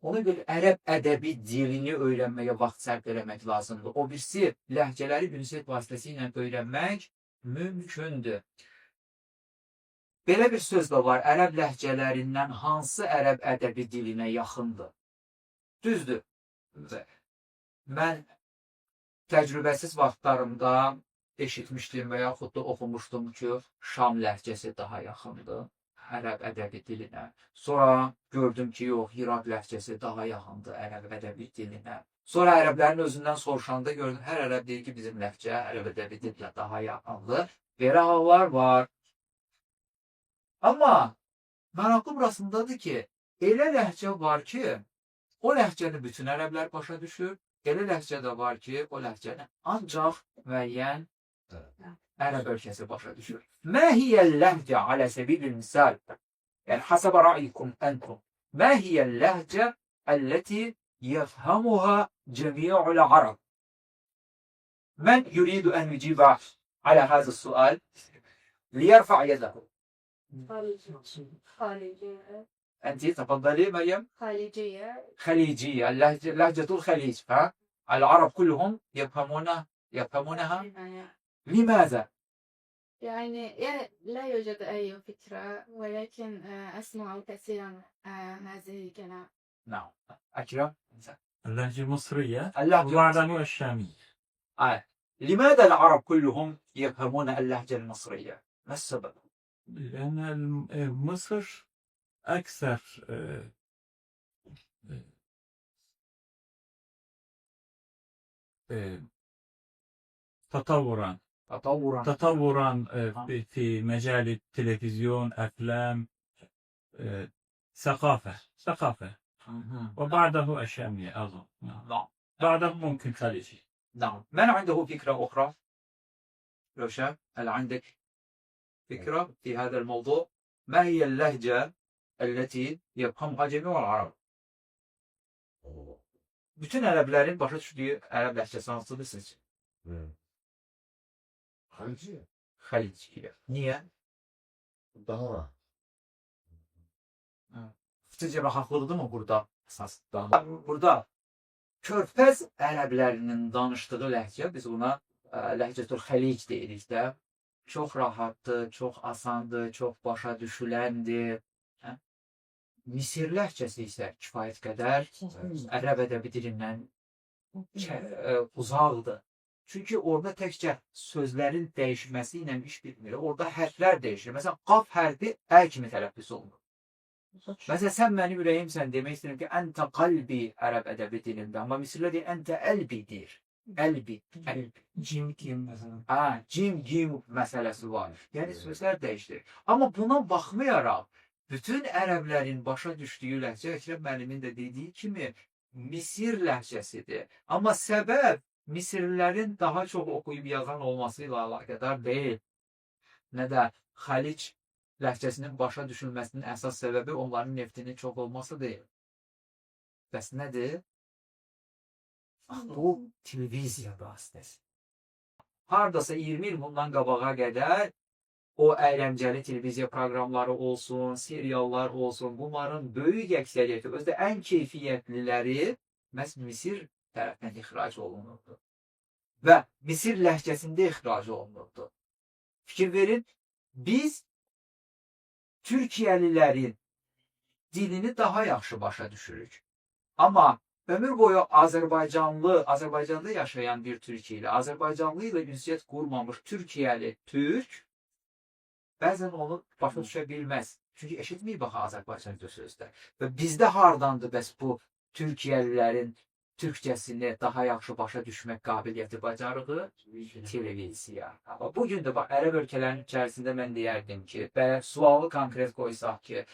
Ona görə ərəb ədəbi dilini öyrənməyə vaxt sərf eləmək lazımdır. O birisi ləhcələri ünsiyyət vasitəsilə öyrənmək mümkündür. Belə bir söz də var, ərəb ləhcələrindən hansı ərəb ədəbi dilinə yaxındır? Düzdür. Mən təcrübəsiz vaxtlarımda eşitmişdim və yaxud da oxumuşdum ki, Şam ləhcəsi daha yaxındır ərəb ədəbi dilinə. Sonra gördüm ki, yox, İraq ləhcəsi daha yaxındır ərəb ədəbi dilinə. Sonra ərəblərin özündən soruşanda gördüm, hər ərəb deyir ki, bizim ləhcə ərəb ədəbi dilinə daha yaxındır. Belə hallar var. Amma maraqlı burasındadır ki, elə ləhcə var ki, o ləhcəni bütün ərəblər başa düşür. Elə ləhcə də var ki, o ləhcəni ancaq müəyyən ərəb ölkəsi başa düşür. Mə hiyəl ləhcə alə səbilil misal. Yəni, hasəbə rəyikum əntum. Mə hiyəl ləhcə əlləti yəfhəmuhə cəmiyyəul ərəb. Mən yuridu ən yücibə alə həzə sual liyərfə yədəhu. خارجية. أنت تفضلي مريم. خليجية. خليجية، لهجة الخليج، العرب كلهم يفهمونها. لماذا؟ يعني لا يوجد أي فكرة ولكن أسمع كثيرا هذه الكلام. نعم. أكرم. اللهجة المصرية اللهجة وبعضها الشامية. لماذا العرب كلهم يفهمون اللهجة المصرية؟ ما السبب؟ لأن مصر أكثر تطورا في مجال التلفزيون، أفلام، ثقافة وبعضه الشامية أظن. نعم. بعضه ممكن خليجي. نعم. من عنده فكرة أخرى؟ روشا، هل عندك فكرة في هذا الموضوع؟ ما هي اللهجة التي يفهمها جميع العرب? Bütün ərəblərin başa düşdüyü ərəb ləhcəsi hansıdır sizcə? Xalici. Xaliciyə. Niyə? Daha. Sizcə rahatlıqdır mı burada əsas? Burada Körfəz ərəblərinin danışdığı ləhcə, biz buna ləhcətül xəlic deyirik də, çox rahatdır, çox asandır, çox başa düşüləndir. Misir ləhcəsi isə kifayət qədər ərəb ədəbi dilindən uzaqdır. Çünki orada təkcə sözlərin dəyişməsi ilə iş bitmir. Orada hərflər dəyişir. Məsələn, qaf hərfi ə kimi tələffüz olunur. Məsələn, sən mənim ürəyimsən demək istəyirəm ki, əntə qalbi ərəb ədəbi dilində. Amma misirlər deyir, əntə əlbi deyir. Əlbi. Cim kim mesela? Cim, gim məsələsi var. Yəni, sözlər dəyişdir. Amma buna baxmayaraq, bütün ərəblərin başa düşdüyü ləhcə, Əkrəm müəllimin də dediyi kimi, Misir ləhcəsidir. Amma səbəb Misirlilərin daha çox oxuyub yazan olması ilə əlaqədar deyil. Nə də Xalic ləhcəsinin başa düşülməsinin əsas səbəbi onların neftinin çox olması deyil. Bəs nədir? Bu televiziya vasitəsi. Hardasa 20 il bundan qabağa qədər o əyləncəli televiziya proqramları olsun, seriallar olsun, bunların böyük əksəriyyəti, özdə ən keyfiyyətliləri məhz Misir tərəfdən ixrac olunurdu. Və Misir ləhcəsində ixrac olunurdu. Fikir verin, biz Türkiyəlilərin dilini daha yaxşı başa düşürük. Amma ömür boyu Azərbaycanda yaşayan bir Türkiyə ilə, Azərbaycanlı ilə ünsiyyət qurmamış Türkiyəli Türk bəzən onu başa düşə bilməz. Çünki eşitməyib baxa Azərbaycanca sözlər. Və bizdə hardandır bəs bu Türkiyəlilərin Türkçəsini daha yaxşı başa düşmək qabiliyyəti bacarığı? Televiziya. Bugün də ərəb ölkələrinin içərisində mən deyərdim ki, sualı konkret qoysaq ki,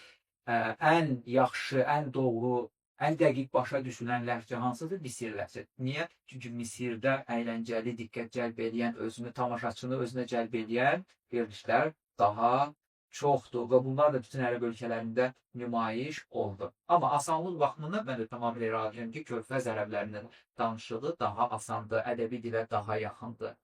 ən yaxşı, ən doğru, ən dəqiq başa düşülən ləhcə hansıdır? Misir ləhcə. Niyə? Çünki Misirdə əyləncəli, diqqət cəlb edən, tamaşaçını özünə cəlb edən verilişlər daha çoxdur və bunlar da bütün ərəb ölkələrində nümayiş oldu. Amma asanlıq baxımından mən də tamamilə razıyam ki, Körfəz ərəblərinin danışığı daha asandır, ədəbi dilə daha yaxındır.